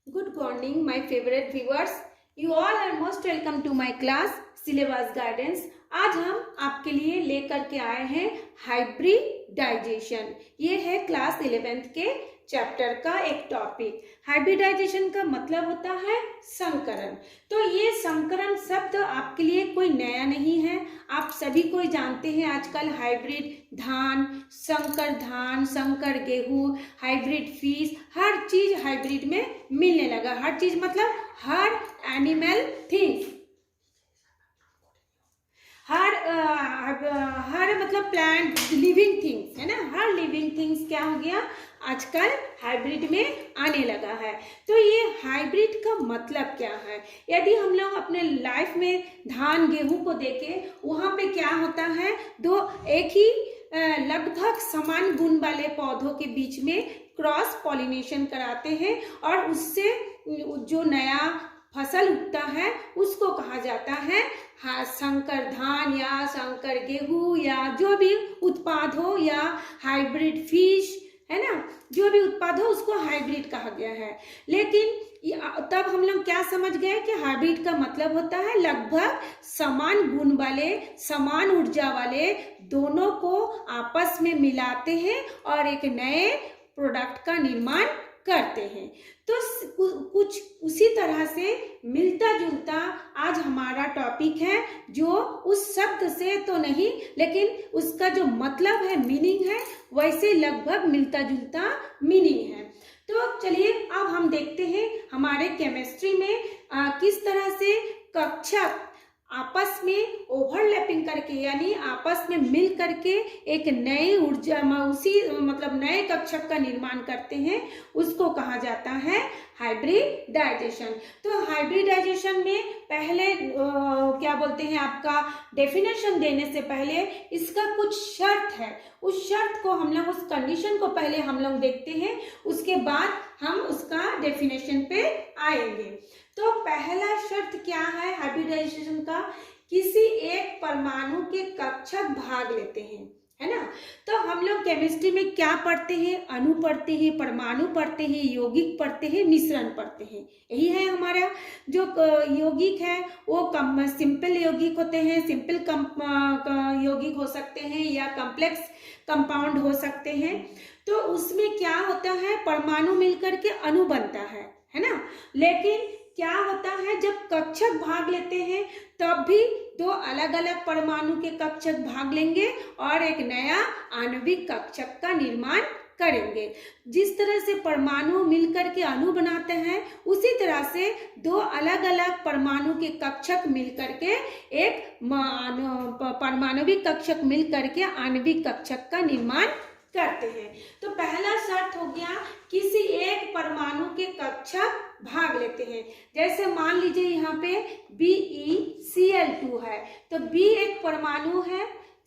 Good morning, my favorite viewers. You all are most welcome to my class Syllabus Guidance. आज हम आपके लिए लेकर के आए हैं हाइब्रिडाइजेशन। ये है क्लास 11th के चैप्टर का एक टॉपिक। हाइब्रिडाइजेशन का मतलब होता है संकरण। तो ये संकरण शब्द आपके लिए कोई नया नहीं है, आप सभी कोई जानते हैं। आजकल हाइब्रिड धान, संकर गेहूं, हाइब्रिड फिश, हर चीज हाइब्रिड में मिलने लगा। हर चीज मतलब हर एनिमल थिंग्स, हर मतलब प्लांट, लिविंग थिंग्स है ना, हर लिविंग थिंग्स क्या हो गया आजकल हाइब्रिड में आने लगा है। तो ये हाइब्रिड का मतलब क्या है? यदि हम लोग अपने लाइफ में धान गेहूं को देखें, वहां पे क्या होता है, दो एक ही लगभग समान गुण वाले पौधों के बीच में क्रॉस पॉलिनेशन कराते हैं और उससे जो नया फसल उगता है उसको कहा जाता है संकर धान या संकर गेहूं, या जो भी उत्पाद हो, या हाइब्रिड फिश, है ना, जो भी उत्पाद हो उसको हाइब्रिड कहा गया है। लेकिन तब हम लोग क्या समझ गए कि हाइब्रिड का मतलब होता है लगभग समान गुण वाले, समान ऊर्जा वाले दोनों को आपस में मिलाते हैं और एक नए प्रोडक्ट का निर्माण करते हैं। तो कुछ उसी तरह से मिलता जुलता आज हमारा टॉपिक है, जो उस शब्द से तो नहीं लेकिन उसका जो मतलब है, मीनिंग है, वैसे लगभग मिलता जुलता मीनिंग है। तो चलिए अब हम देखते हैं हमारे केमिस्ट्री में किस तरह से कक्षक आपस में ओवरलैपिंग करके, यानी आपस में मिल करके एक नई ऊर्जा, उसी मतलब नए कक्षक का निर्माण करते हैं, उसको कहा जाता है हाइब्रिडाइजेशन। तो हाइब्रिडाइजेशन में पहले क्या बोलते हैं, आपका डेफिनेशन देने से पहले इसका कुछ शर्त है। उस शर्त को हम लोग, उस कंडीशन को पहले हम लोग देखते हैं, उसके बाद हम उसका डेफिनेशन पे आएंगे। तो पहला शर्त क्या है हाइब्रिडाइजेशन का? किसी एक परमाणु के कक्षक भाग लेते हैं, है ना। तो हम लोग केमिस्ट्री में क्या पढ़ते हैं? अणु पढ़ते हैं, परमाणु पढ़ते हैं, यौगिक पढ़ते हैं, मिश्रण पढ़ते हैं। यही है हमारा जो यौगिक है वो सिंपल यौगिक होते हैं, सिंपल यौगिक हो सकते हैं या कॉम्प्लेक्स कंपाउंड हो सकते हैं। तो उसमें क्या होता है, परमाणु मिलकर के अणु बनता है ना। लेकिन क्या होता है, जब कक्षक भाग लेते हैं तब भी दो अलग अलग परमाणु के कक्षक भाग लेंगे और एक नया आणविक कक्षक का निर्माण करेंगे। जिस तरह से परमाणु मिलकर के अणु बनाते हैं, उसी तरह से दो अलग अलग परमाणु के कक्षक मिलकर के एक परमाणविक कक्षक मिलकर के आणविक कक्षक का निर्माण करते हैं। तो पहला शर्त हो गया, किसी एक परमाणु के कक्षक भाग लेते हैं। जैसे मान लीजिए यहाँ पे BeCl2 है, तो B एक परमाणु है,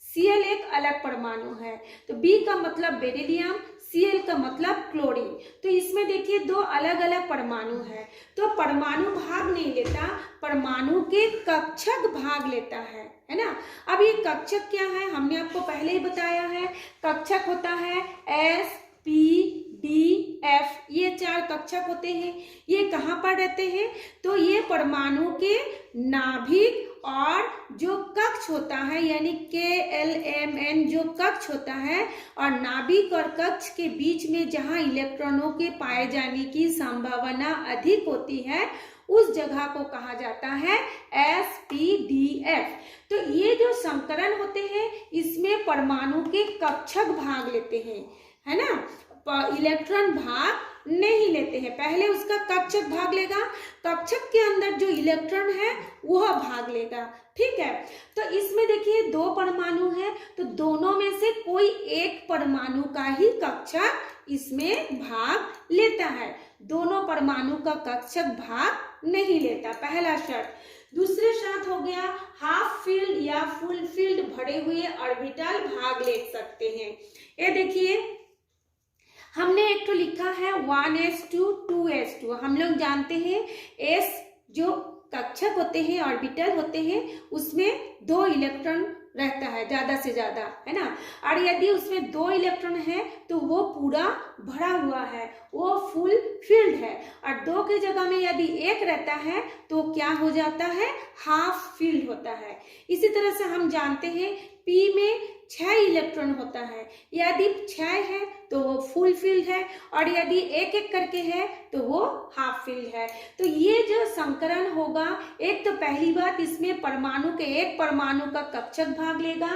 Cl एक अलग परमाणु है। तो B का मतलब बेरिलियम, Cl का मतलब क्लोरीन। तो इसमें देखिए दो अलग अलग परमाणु है, तो परमाणु भाग नहीं लेता, परमाणु के कक्षक भाग लेता है ना। अब ये कक्षक क्या है, हमने आपको पहले ही बताया है। कक्षक होता है S, P, D, F, ये चार कक्षक होते हैं। ये कहाँ पर रहते हैं? तो ये परमाणु के नाभिक और जो कक्ष होता है, यानी KLMN जो कक्ष होता है, और नाभिक और कक्ष के बीच में जहाँ इलेक्ट्रॉनों के पाए जाने की संभावना अधिक होती है, उस जगह को कहा जाता है SPDF। तो ये जो संकरण होते हैं, इसमें परमाणु के कक्षक भाग लेते हैं, है ना, इलेक्ट्रॉन भाग नहीं लेते हैं। पहले उसका कक्षक भाग लेगा, कक्षक के अंदर जो इलेक्ट्रॉन है वह भाग लेगा, ठीक है। तो इसमें देखिए दो परमाणु है, तो दोनों में से कोई एक परमाणु का ही कक्षक इसमें भाग लेता है, दोनों परमाणु का कक्षक भाग नहीं लेता, पहला शर्त। दूसरे शर्त हो गया, हाफ फील्ड या फुल फील्ड भरे हुए ऑर्बिटल भाग ले सकते हैं। ये देखिए हमने एक तो लिखा है 1s2 2s2। हम लोग जानते हैं S जो कक्षक होते हैं, ऑर्बिटल होते हैं, उसमें दो इलेक्ट्रॉन रहता है ज्यादा से ज्यादा, है ना। और यदि उसमें 2 इलेक्ट्रॉन है तो वो पूरा भरा हुआ है, वो फुल फिल्ड है। और 2 की जगह में यदि 1 रहता है तो क्या हो जाता है, हाफ फिल्ड होता है। इसी तरह से हम जानते हैं P में 6 इलेक्ट्रॉन होता है, यदि 6 है तो वो फुल फिल्ड है, और यदि एक एक करके है तो वो हाफ फिल्ड है। तो ये जो संकरण होगा, एक तो पहली बात इसमें परमाणु के एक परमाणु का कक्षक भाग लेगा,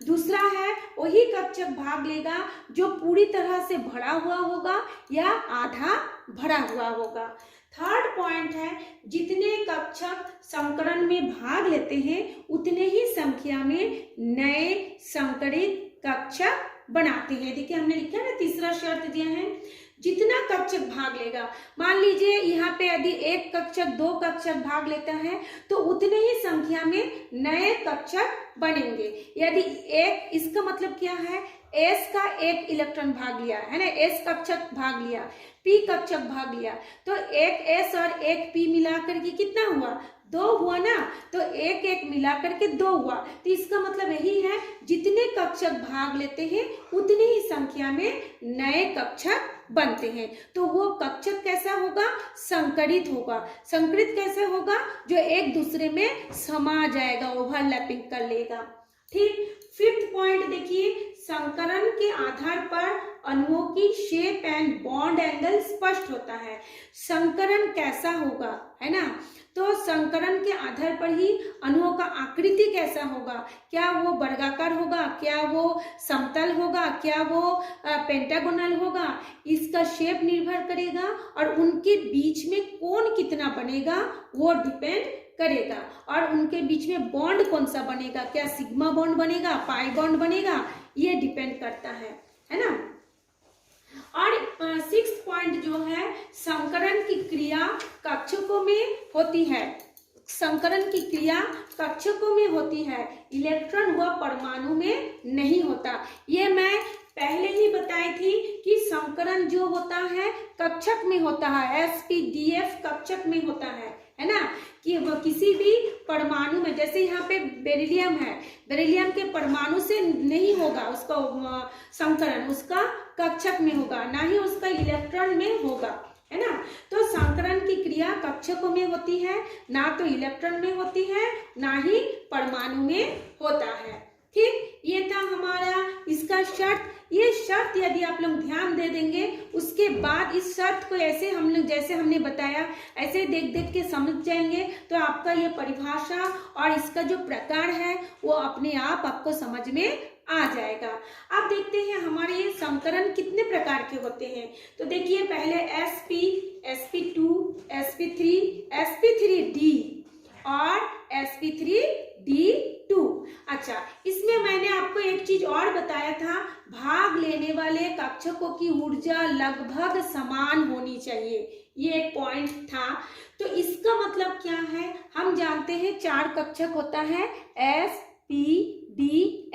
दूसरा है वही कक्षक भाग लेगा जो पूरी तरह से भरा हुआ होगा या आधा भरा हुआ होगा। थर्ड पॉइंट है, जितने कक्षक संकरण में भाग लेते हैं उतने ही संख्या में नए संकरित कक्षक बनाते हैं। देखिए हमने लिखा है ना, तीसरा शर्त दिया है, जितना कक्षक भाग लेगा, मान लीजिए यहाँ पे यदि एक कक्षक 2 कक्षक भाग लेता है तो उतने ही संख्या में नए कक्षक बनेंगे। यदि एक, इसका मतलब क्या है, S का 1 इलेक्ट्रॉन भाग लिया है ना, S कक्षक भाग लिया, P कक्षक भाग लिया, तो एक S और एक P मिलाकर के कितना हुआ, 2 हुआ ना। तो एक एक मिला करके 2 हुआ। तो इसका मतलब यही है, जितने कक्षक भाग लेते हैं उतनी ही संख्या में नए कक्षक बनते हैं। तो वो कक्षक कैसा होगा, संकरित होगा। संकरित कैसे होगा, जो एक दूसरे में समा जाएगा, ओवरलैपिंग कर लेगा। ठीक, फिफ्थ पॉइंट देखिए, संकरण के आधार पर अणुओं की शेप एंड बॉन्ड एंगल स्पष्ट होता है। संकरण कैसा होगा, है ना, तो संकरण के आधार पर ही अणुओं का आकृति कैसा होगा, क्या वो वर्गाकार होगा, क्या वो समतल होगा, क्या वो पेंटागोनल होगा, इसका शेप निर्भर करेगा। और उनके बीच में कोण कितना बनेगा वो डिपेंड करेगा। और उनके बीच में बॉन्ड कौन सा बनेगा, क्या सिग्मा बॉन्ड बनेगा, पाई बॉन्ड बनेगा, ये डिपेंड करता है ना। और 6th पॉइंट जो है, संकरण की क्रिया कक्षकों में होती है। संकरण की क्रिया कक्षकों में होती है, इलेक्ट्रॉन व परमाणु में नहीं होता। ये मैं पहले ही बताई थी कि संकरण जो होता है कक्षक में होता है, SPDF कक्षक में होता है ना, कि वो किसी भी परमाणु में, जैसे यहाँ पे बेरिलियम है, बेरिलियम के परमाणु से नहीं होगा उसका संकरण, उसका कक्षक में होगा, ना ही उसका इलेक्ट्रॉन में होगा, है ना। तो संकरण की क्रिया कक्षकों में होती है, ना तो इलेक्ट्रॉन में होती है, ना ही परमाणु में होता है। ठीक, ये था हमारा इसका शर्त। ये शर्त यदि आप लोग ध्यान दे देंगे, उसके बाद इस शर्त को ऐसे हम लोग जैसे हमने बताया ऐसे देख देख के समझ जाएंगे, तो आपका ये परिभाषा और इसका जो प्रकार है वो अपने आप आपको समझ में आ जाएगा। अब देखते हैं हमारे ये संकरण कितने प्रकार के होते हैं। तो देखिए पहले sp, sp2, sp3, sp3d और sp3d2। अच्छा, इसमें मैंने आपको एक चीज और बताया था, भाग लेने वाले कक्षकों की ऊर्जा लगभग समान होनी चाहिए, ये एक पॉइंट था। तो इसका मतलब क्या है, हम जानते हैं 4 कक्षक होता है, S, P, D,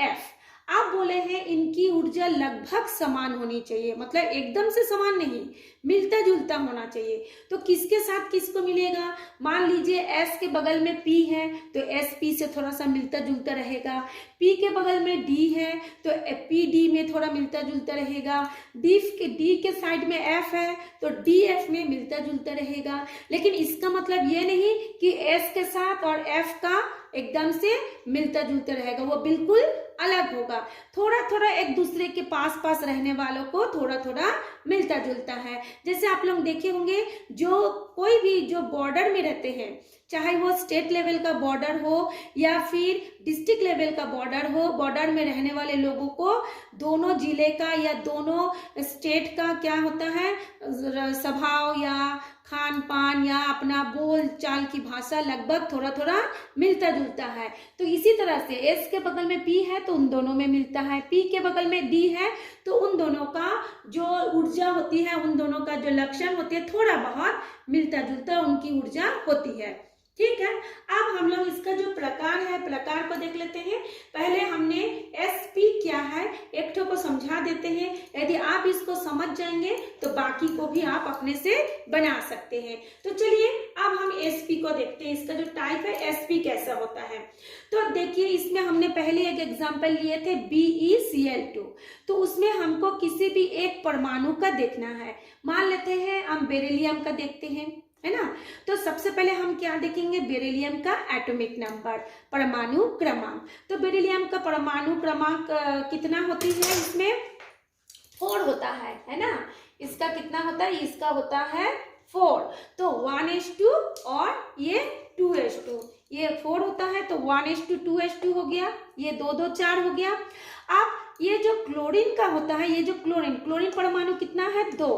F। आप बोले हैं इनकी ऊर्जा लगभग समान होनी चाहिए, मतलब एकदम से समान नहीं, मिलता जुलता होना चाहिए। तो किसके साथ किसको मिलेगा, मान लीजिए S के बगल में P है तो S P से थोड़ा सा मिलता जुलता रहेगा, P के बगल में D है तो P D में थोड़ा मिलता जुलता रहेगा, D के साइड में F है तो D F में मिलता जुलता रहेगा। लेकिन इसका मतलब ये नहीं कि S के साथ और F का एकदम से मिलता जुलता रहेगा, वो बिल्कुल अलग होगा। थोड़ा थोड़ा एक दूसरे के पास पास रहने वालों को थोड़ा थोड़ा मिलता जुलता है। जैसे आप लोग देखे होंगे, जो कोई भी जो बॉर्डर में रहते हैं, चाहे वो स्टेट लेवल का बॉर्डर हो या फिर डिस्ट्रिक्ट लेवल का बॉर्डर हो, बॉर्डर में रहने वाले लोगों को दोनों जिले का या दोनों स्टेट का क्या होता है, स्वभाव या खान पान या अपना बोल चाल की भाषा लगभग थोड़ा थोड़ा मिलता जुलता है। तो इसी तरह से S के बगल में P है तो उन दोनों में मिलता है, P के बगल में D है तो उन दोनों का जो ऊर्जा होती है, उन दोनों का जो लक्षण होती है, थोड़ा बहुत मिलता जुलता उनकी ऊर्जा होती है। ठीक है, अब हम लोग इसका जो प्रकार है, प्रकार को देख लेते हैं। पहले हमने SP क्या है एक ठो को समझा देते हैं, यदि आप इसको समझ जाएंगे तो बाकी को भी आप अपने से बना सकते हैं। तो चलिए अब हम sp को देखते हैं, इसका जो टाइप है sp कैसा होता है। तो देखिए इसमें हमने पहले एक एग्जांपल लिए थे BeCl2, तो उसमें हमको किसी भी एक परमाणु का देखना है। मान लेते हैं हम बेरिलियम का देखते हैं, है ना। तो सबसे पहले हम क्या देखेंगे, बेरिलियम का एटॉमिक नंबर, परमाणु क्रमांक। तो बेरिलियम का परमाणु क्रमांक कितना होती है, इसमें 4 होता है ना। इसका कितना होता है, इसका होता है 4। तो 1s2 और ये 2s2, ये 4 होता है तो 1s2 2s2 हो गया, ये 2 2 4 हो गया। अब ये जो क्लोरीन का होता है, ये जो क्लोरीन परमाणु कितना है 2,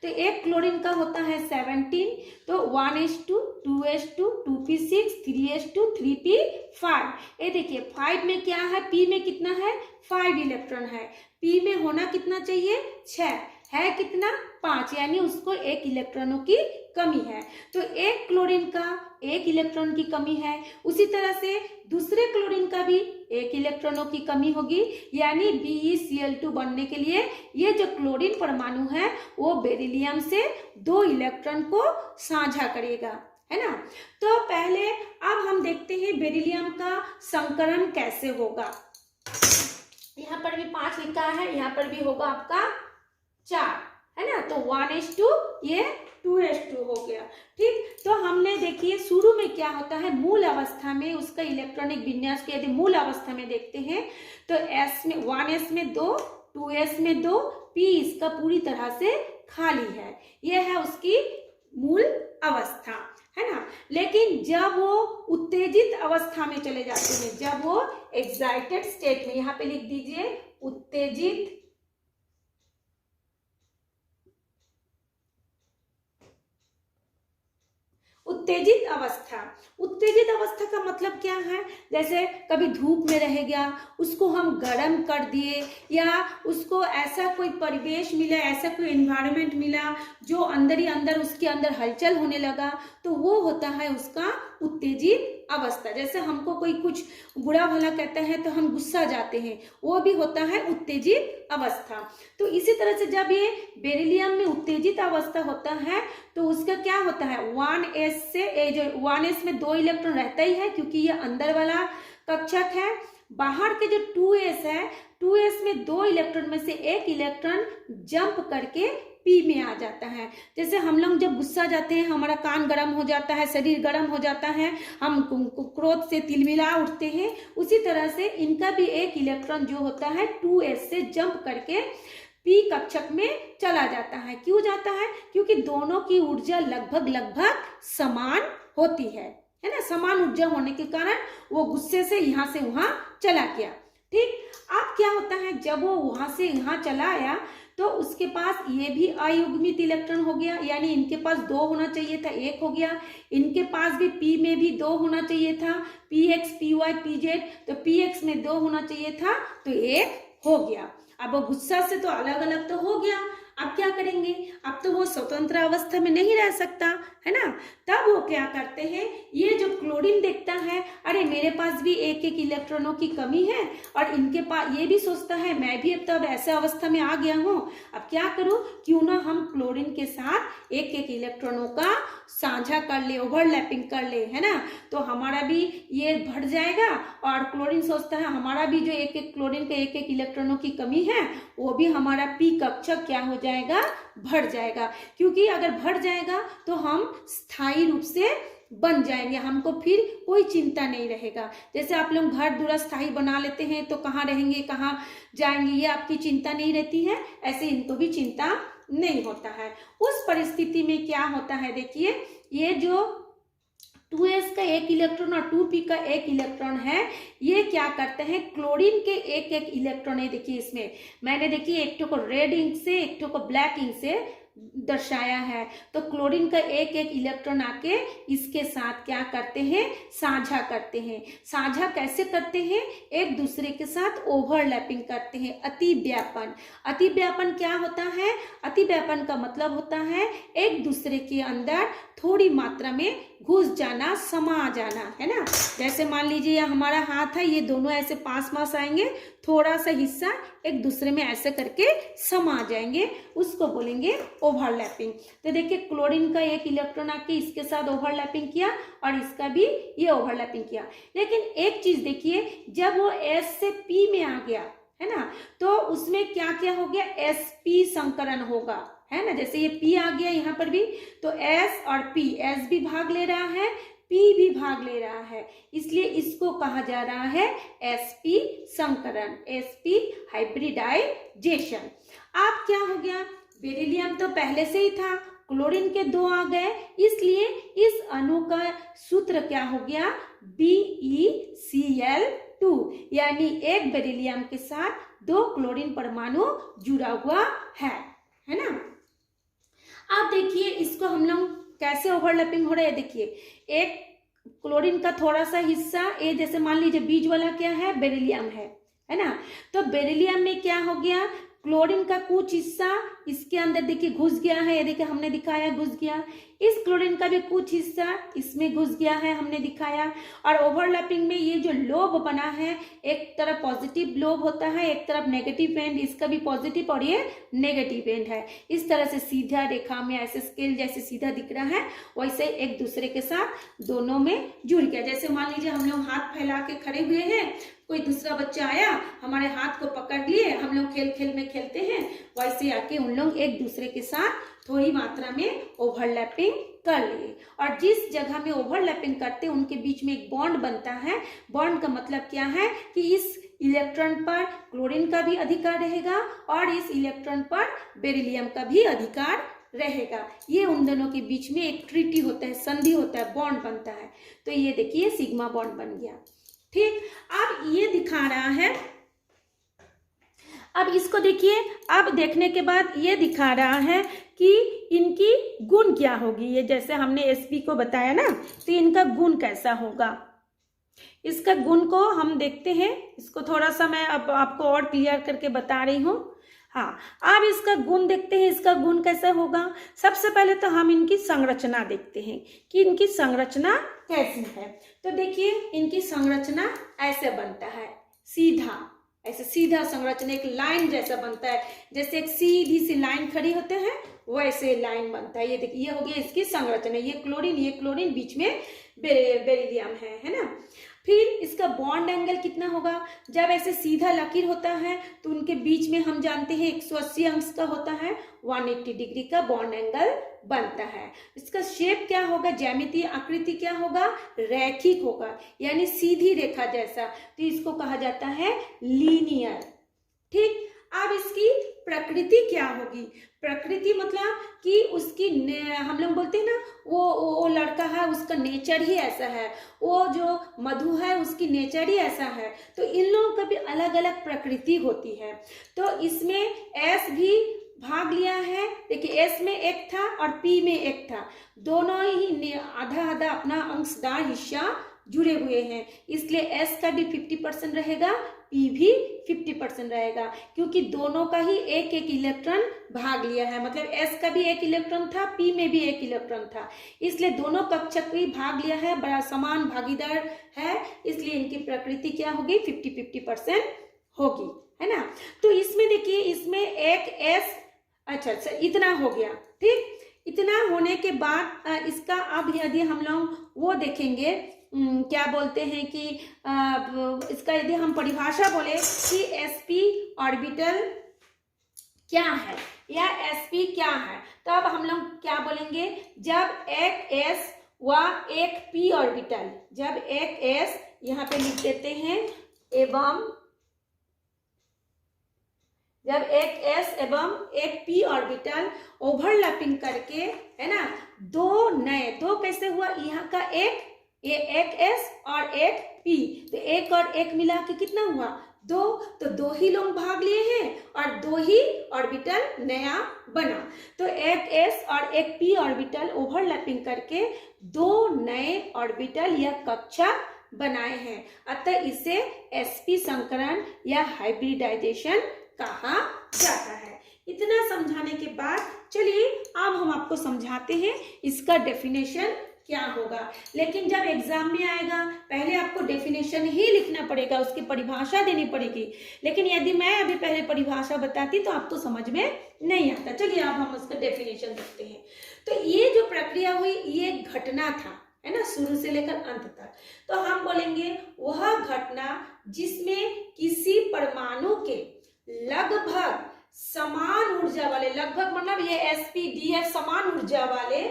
तो एक क्लोरीन का होता है 17, तो 1s2 2s2 2p6 3s2 3p5। ये देखिए 5 में क्या है, p में कितना है 5 इलेक्ट्रॉन है, p में होना कितना चाहिए 6 है, कितना 5, यानी उसको 1 इलेक्ट्रॉनों की कमी है। तो एक क्लोरीन का 1 इलेक्ट्रॉन की कमी है, उसी तरह से दूसरे क्लोरीन का भी 1 इलेक्ट्रॉनों की कमी होगी, यानी BeCl2 बनने के लिए ये जो क्लोरीन परमाणु है वो बेरिलियम से 2 इलेक्ट्रॉन को साझा करेगा, है ना। तो पहले अब हम देखते हैं बेरिलियम का संकरण कैसे होगा। यहाँ पर भी 5 लिखा है, यहाँ पर भी होगा आपका 4, है ना। तो 1s2 ये 2s2 हो गया, ठीक। तो हमने देखिए शुरू में क्या होता है, मूल अवस्था में उसका इलेक्ट्रॉनिक विन्यास के यदि मूल अवस्था में देखते हैं तो s में 1s में 2, 2s में 2, p इसका पूरी तरह से खाली है, यह है उसकी मूल अवस्था, है ना। लेकिन जब वो उत्तेजित अवस्था में चले जाते हैं, जब वो एक्साइटेड स्टेट में, यहाँ पे लिख दीजिए उत्तेजित अवस्था। उत्तेजित अवस्था का मतलब क्या है, जैसे कभी धूप में रहेगा, उसको हम गर्म कर दिए, या उसको ऐसा कोई परिवेश मिला, ऐसा कोई एनवायरनमेंट मिला जो अंदर ही अंदर उसके अंदर हलचल होने लगा, तो वो होता है उसका उत्तेजित अवस्था। जैसे हमको कोई कुछ बुरा भला कहता है तो हम गुस्सा जाते हैं, वो भी होता है उत्तेजित अवस्था। तो इसी तरह से जब ये बेरिलियम में उत्तेजित अवस्था होता है तो उसका क्या होता है, 1s से जो 1s में 2 इलेक्ट्रॉन रहता ही है क्योंकि ये अंदर वाला कक्षक है। बाहर के जो 2s है, 2s में 2 इलेक्ट्रॉन में से 1 इलेक्ट्रॉन जंप करके p में आ जाता है। जैसे हम लोग जब गुस्सा जाते हैं, हमारा कान गर्म हो जाता है, शरीर गर्म हो जाता है, हम क्रोध से तिलमिला उठते हैं, उसी तरह से इनका भी 1 इलेक्ट्रॉन जो होता है 2s से जंप करके p कक्षक में चला जाता है। क्यों जाता है, क्योंकि दोनों की ऊर्जा लगभग समान होती है ना। समान ऊर्जा होने के कारण वो गुस्से से यहाँ से वहां चला गया, ठीक। अब क्या होता है, जब वो वहां से यहाँ चला आया तो उसके पास ये भी अयुग्मित इलेक्ट्रॉन हो गया, यानी इनके पास 2 होना चाहिए था, 1 हो गया। इनके पास भी p में भी 2 होना चाहिए था, px py pz, तो px में 2 होना चाहिए था तो 1 हो गया। अब वो गुस्सा से तो अलग अलग तो हो गया, अब क्या करेंगे, अब तो वो स्वतंत्र अवस्था में नहीं रह सकता, है ना। तब वो क्या करते हैं, ये जो क्लोरीन देखता है, अरे मेरे पास भी 1 इलेक्ट्रॉनों की कमी है, और इनके पास, ये भी सोचता है मैं भी अब तो ऐसा अवस्था में आ गया हूँ, अब क्या करूँ, क्यों ना हम क्लोरीन के साथ 1 इलेक्ट्रॉनों का साझा कर ले, ओवरलैपिंग कर ले, है ना। तो हमारा भी ये बढ़ जाएगा, और क्लोरीन सोचता है हमारा भी जो 1 क्लोरीन के 1 इलेक्ट्रॉनों की कमी है वो भी हमारा p कक्षक क्या हो जाएगा, बढ़ जाएगा। क्योंकि अगर बढ़ जाएगा तो हम स्थायी रूप से बन जाएंगे, हमको फिर कोई चिंता नहीं रहेगा। जैसे आप लोग घर दूरस्थायी बना लेते हैं तो कहाँ रहेंगे, कहाँ जाएंगे, ये आपकी चिंता नहीं रहती है, ऐसे इनको भी चिंता नहीं होता है। उस परिस्थिति में क्या होता है, देखिए ये जो 2s का 1 इलेक्ट्रॉन और 2p का 1 इलेक्ट्रॉन है, ये क्या करते हैं, क्लोरीन के 1 इलेक्ट्रॉन है। देखिए इसमें मैंने देखिए एक को रेड इंक से, एक को ब्लैक इंक से दर्शाया है। तो क्लोरीन का 1 इलेक्ट्रॉन आके इसके साथ क्या करते हैं, साझा करते हैं। साझा कैसे करते हैं, एक दूसरे के साथ ओवरलैपिंग करते हैं, अतिव्यापन। अतिव्यापन क्या होता है, अतिव्यापन का मतलब होता है एक दूसरे के अंदर थोड़ी मात्रा में घुस जाना, समा जाना, है ना। जैसे मान लीजिए ये हमारा हाथ है, ये दोनों ऐसे पास आएंगे थोड़ा सा हिस्सा एक दूसरे में ऐसे करके समा जाएंगे, उसको बोलेंगे ओवरलैपिंग। तो देखिए क्लोरीन का एक इलेक्ट्रॉन आके इसके साथ ओवरलैपिंग किया और इसका भी ये ओवरलैपिंग किया। लेकिन एक चीज देखिए, जब वो S से P में आ गया है ना, तो उसमें क्या क्या हो गया, sp संकरण होगा, है ना। जैसे ये P आ गया यहाँ पर भी, तो S और P, S भी भाग ले रहा है, P भी भाग ले रहा है, इसलिए इसको कहा जा रहा है sp संकरण, sp हाइब्रिडाइजेशन। अब क्या हो गया, बेरिलियम तो पहले से ही था, क्लोरीन के 2 आ गए, इसलिए इस अणु का सूत्र क्या हो गया, BeCl2, यानी एक बेरिलियम के साथ 2 क्लोरीन परमाणु जुड़ा हुआ है ना। अब देखिए इसको हम लोग कैसे ओवरलैपिंग हो रहा है। देखिए एक क्लोरीन का थोड़ा सा हिस्सा, ये जैसे मान लीजिए बीज वाला क्या है, बेरिलियम है ना। तो बेरिलियम में क्या हो गया, क्लोरीन का कुछ हिस्सा इसके अंदर देखिए घुस गया है, ये देखिए हमने दिखाया घुस गया। इस क्लोरीन का भी कुछ हिस्सा इसमें घुस गया है, हमने दिखाया। और ओवरलैपिंग में ये जो लोब बना है, एक तरफ पॉजिटिव लोब होता है, एक तरफ नेगेटिव एंड, इसका भी पॉजिटिव और ये नेगेटिव एंड है। इस तरह से सीधा रेखा में ऐसे स्केल जैसे सीधा दिख रहा है, वैसे एक दूसरे के साथ दोनों में जुड़ गया। जैसे मान लीजिए हम लोग हाथ फैला के खड़े हुए हैं, कोई दूसरा बच्चा आया हमारे हाथ को पकड़ लिए, हम लोग खेल खेल में खेलते हैं, वैसे आके उन लोग एक दूसरे के साथ थोड़ी मात्रा में ओवरलैपिंग कर लिए। और जिस जगह में ओवरलैपिंग करते हैं उनके बीच में एक बॉन्ड बनता है। बॉन्ड का मतलब क्या है कि इस इलेक्ट्रॉन पर क्लोरीन का भी अधिकार रहेगा और इस इलेक्ट्रॉन पर बेरिलियम का भी अधिकार रहेगा। ये उन दोनों के बीच में एक ट्रीटी होता है, संधि होता है, बॉन्ड बनता है। तो ये देखिए सिग्मा बॉन्ड बन गया। ठीक, अब ये दिखा रहा है, अब इसको देखिए, अब देखने के बाद ये दिखा रहा है कि इनकी गुण क्या होगी। ये जैसे हमने sp को बताया ना, तो इनका गुण कैसा होगा, इसका गुण को हम देखते हैं। इसको थोड़ा सा मैं अब आपको और क्लियर करके बता रही हूँ। हाँ, अब इसका गुण देखते हैं, इसका गुण कैसा होगा। सबसे पहले तो हम इनकी संरचना देखते हैं कि इनकी संरचना कैसी है। तो देखिए इनकी संरचना ऐसे बनता है, सीधा, ऐसे सीधा संरचना, एक लाइन जैसा बनता है, जैसे एक सीधी सी लाइन खड़ी होते हैं वैसे लाइन बनता है। ये देखिए, ये हो गया इसकी संरचना, ये क्लोरीन बीच में बेरिलियम है ना। फिर इसका बॉन्ड एंगल कितना होगा, जब ऐसे सीधा लकीर होता है तो उनके बीच में हम जानते हैं 180 अंश का होता है, 180 डिग्री का बॉन्ड एंगल बनता है। इसका शेप क्या होगा, ज्यामितीय आकृति क्या होगा, रैखिक होगा, यानी सीधी रेखा जैसा, तो इसको कहा जाता है लीनियर। ठीक, अब इसकी प्रकृति क्या होगी, प्रकृति मतलब कि उसकी हम लोग बोलते हैं ना, वो लड़का है उसका नेचर ही ऐसा है, वो जो मधु है उसकी नेचर ही ऐसा है। तो इन लोगों का भी अलग अलग प्रकृति होती है। तो इसमें S भी भाग लिया है, देखिए S में एक था और P में एक था, दोनों ही आधा आधा अपना अंशदार हिस्सा जुड़े हुए हैं, इसलिए S का भी 50% रहेगा, P भी 50% रहेगा, क्योंकि दोनों का ही एक एक इलेक्ट्रॉन भाग लिया है। मतलब S का भी एक इलेक्ट्रॉन था, P में भी एक इलेक्ट्रॉन था, इसलिए दोनों कक्षक भी भाग लिया है, बड़ा समान भागीदार है, इसलिए इनकी प्रकृति क्या होगी, 50-50% होगी, है ना। तो इसमें देखिए, इसमें एक S, अच्छा इतना हो गया। ठीक, इतना होने के बाद इसका अब यदि हम लोग वो देखेंगे, क्या बोलते हैं कि इसका यदि हम परिभाषा बोले कि sp ऑर्बिटल क्या है या sp क्या है, तो अब हम लोग क्या बोलेंगे, जब एक s व एक p ऑर्बिटल, जब एक s यहाँ पे लिख देते हैं एवं, जब एक s एवं एक p ऑर्बिटल ओवरलैपिंग करके, है ना, दो कैसे हुआ, यहाँ का एक s और एक p, तो एक और एक मिला के कितना हुआ, 2, तो 2 ही लोग भाग लिए हैं और 2 ही ऑर्बिटल नया बना। तो एक s और एक p ऑर्बिटल ओवरलैपिंग करके 2 नए ऑर्बिटल या कक्षक बनाए हैं, अतः इसे sp संकरण या हाइब्रिडाइजेशन कहा जाता है। इतना समझाने के बाद चलिए अब हम आपको समझाते हैं इसका डेफिनेशन क्या होगा। लेकिन जब एग्जाम में आएगा पहले आपको डेफिनेशन ही लिखना पड़ेगा, उसकी परिभाषा देनी पड़ेगी। लेकिन यदि मैं अभी पहले परिभाषा बताती तो आपको समझ में नहीं आता। चलिए अब हम उसका डेफिनेशन देखते हैं। तो ये जो प्रक्रिया हुई ये घटना था, है ना, शुरू से लेकर अंत तक। तो हम बोलेंगे वह घटना जिसमें किसी परमाणु के लगभग समान ऊर्जा वाले, लगभग मतलब ये sp_df समान ऊर्जा वाले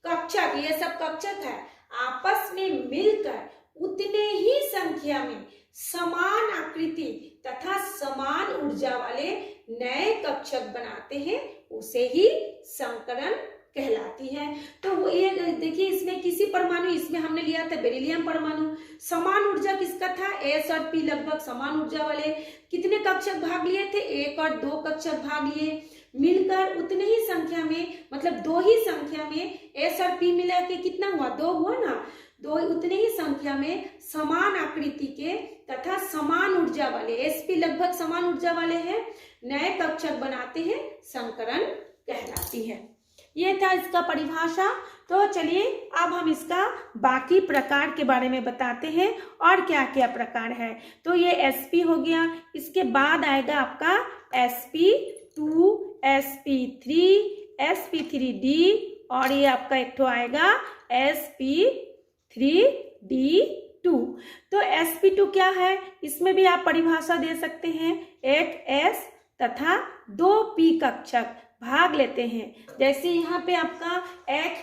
कक्षक, ये सब कक्षक है, आपस में मिलकर उतने ही संख्या में समान आकृति तथा समान ऊर्जा वाले नए कक्षक बनाते हैं, उसे ही संकरण कहलाती है। तो ये देखिए इसमें किसी परमाणु, इसमें हमने लिया था बेरिलियम परमाणु, समान ऊर्जा किसका था, s और p लगभग समान ऊर्जा वाले। कितने कक्षक भाग लिए थे, 1 और 2 कक्षक भाग लिए, मिलकर उतने ही संख्या में, मतलब 2 ही संख्या में s और p मिला के कितना हुआ, 2 हुआ ना, 2 उतने ही संख्या में समान आकृति के तथा समान ऊर्जा वाले, sp लगभग समान ऊर्जा वाले हैं, नए कक्षक बनाते हैं, संकरण कहलाती है। ये था इसका परिभाषा। तो चलिए अब हम इसका बाकी प्रकार के बारे में बताते हैं और क्या क्या प्रकार है। तो ये sp हो गया, इसके बाद आएगा आपका sp2, sp3, sp3d और ये आपका एक ठो आएगा sp3d2। तो sp2 क्या है, इसमें भी आप परिभाषा दे सकते हैं, एक s तथा 2 p कक्षक भाग लेते हैं। जैसे यहाँ पे आपका एक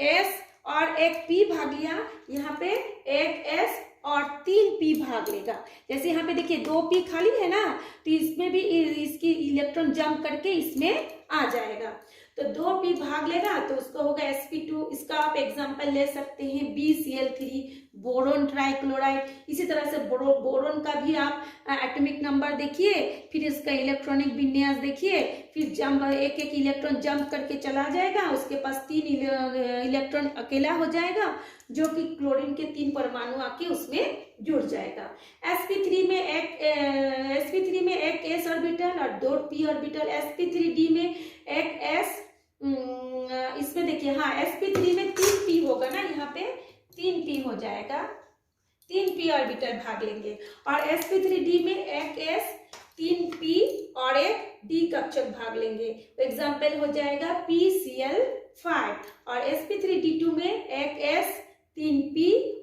s और एक p भाग लिया, यहाँ पे एक s और 3 p भाग लेगा। जैसे यहाँ पे देखिए 2 p खाली है ना, तो इसमें भी इसकी इलेक्ट्रॉन जंप करके इसमें आ जाएगा। तो 2 p भाग लेगा तो उसको होगा sp2। इसका आप एग्जांपल ले सकते हैं BCl3, बोरोन ट्राइक्लोराइड। इसी तरह से बोरोन का भी आप एटॉमिक नंबर देखिए, फिर इसका इलेक्ट्रॉनिक विन्यास देखिए, फिर जंप एक एक इलेक्ट्रॉन जंप करके चला जाएगा, उसके पास 3 इलेक्ट्रॉन अकेला हो जाएगा, जो कि क्लोरीन के 3 परमाणु आके उसमें जुड़ जाएगा। sp3 में एक s ऑर्बिटल और 2 p ऑर्बिटल, sp3d में एक s, इसमें देखिए हाँ sp3 में 3 p होगा ना, यहाँ पे 3 p हो जाएगा, 3 p ऑर्बिटल भाग लेंगे। और sp3d में एक s, 3 p और एक d कक्षक भाग लेंगे। एग्जाम्पल हो जाएगा PCl5। और sp3d2 में एक s, 3 p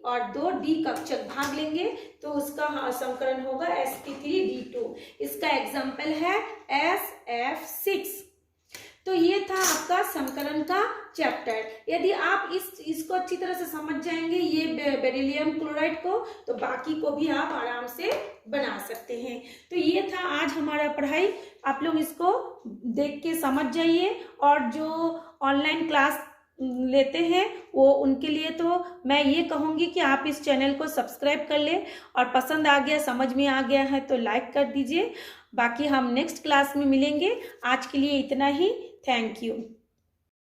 और 2 d कक्षक भाग लेंगे, तो उसका संकरण होगा sp3d2। इसका एग्जाम्पल है SF6। तो ये था आपका संकरण का चैप्टर। यदि आप इसको अच्छी तरह से समझ जाएंगे ये बेरिलियम क्लोराइड को, तो बाकी को भी आप आराम से बना सकते हैं। तो ये था आज हमारा पढ़ाई, आप लोग इसको देख के समझ जाइए। और जो ऑनलाइन क्लास लेते हैं वो उनके लिए तो मैं ये कहूँगी कि आप इस चैनल को सब्सक्राइब कर लें, और पसंद आ गया, समझ में आ गया है तो लाइक कर दीजिए। बाकी हम नेक्स्ट क्लास में मिलेंगे। आज के लिए इतना ही। Thank you.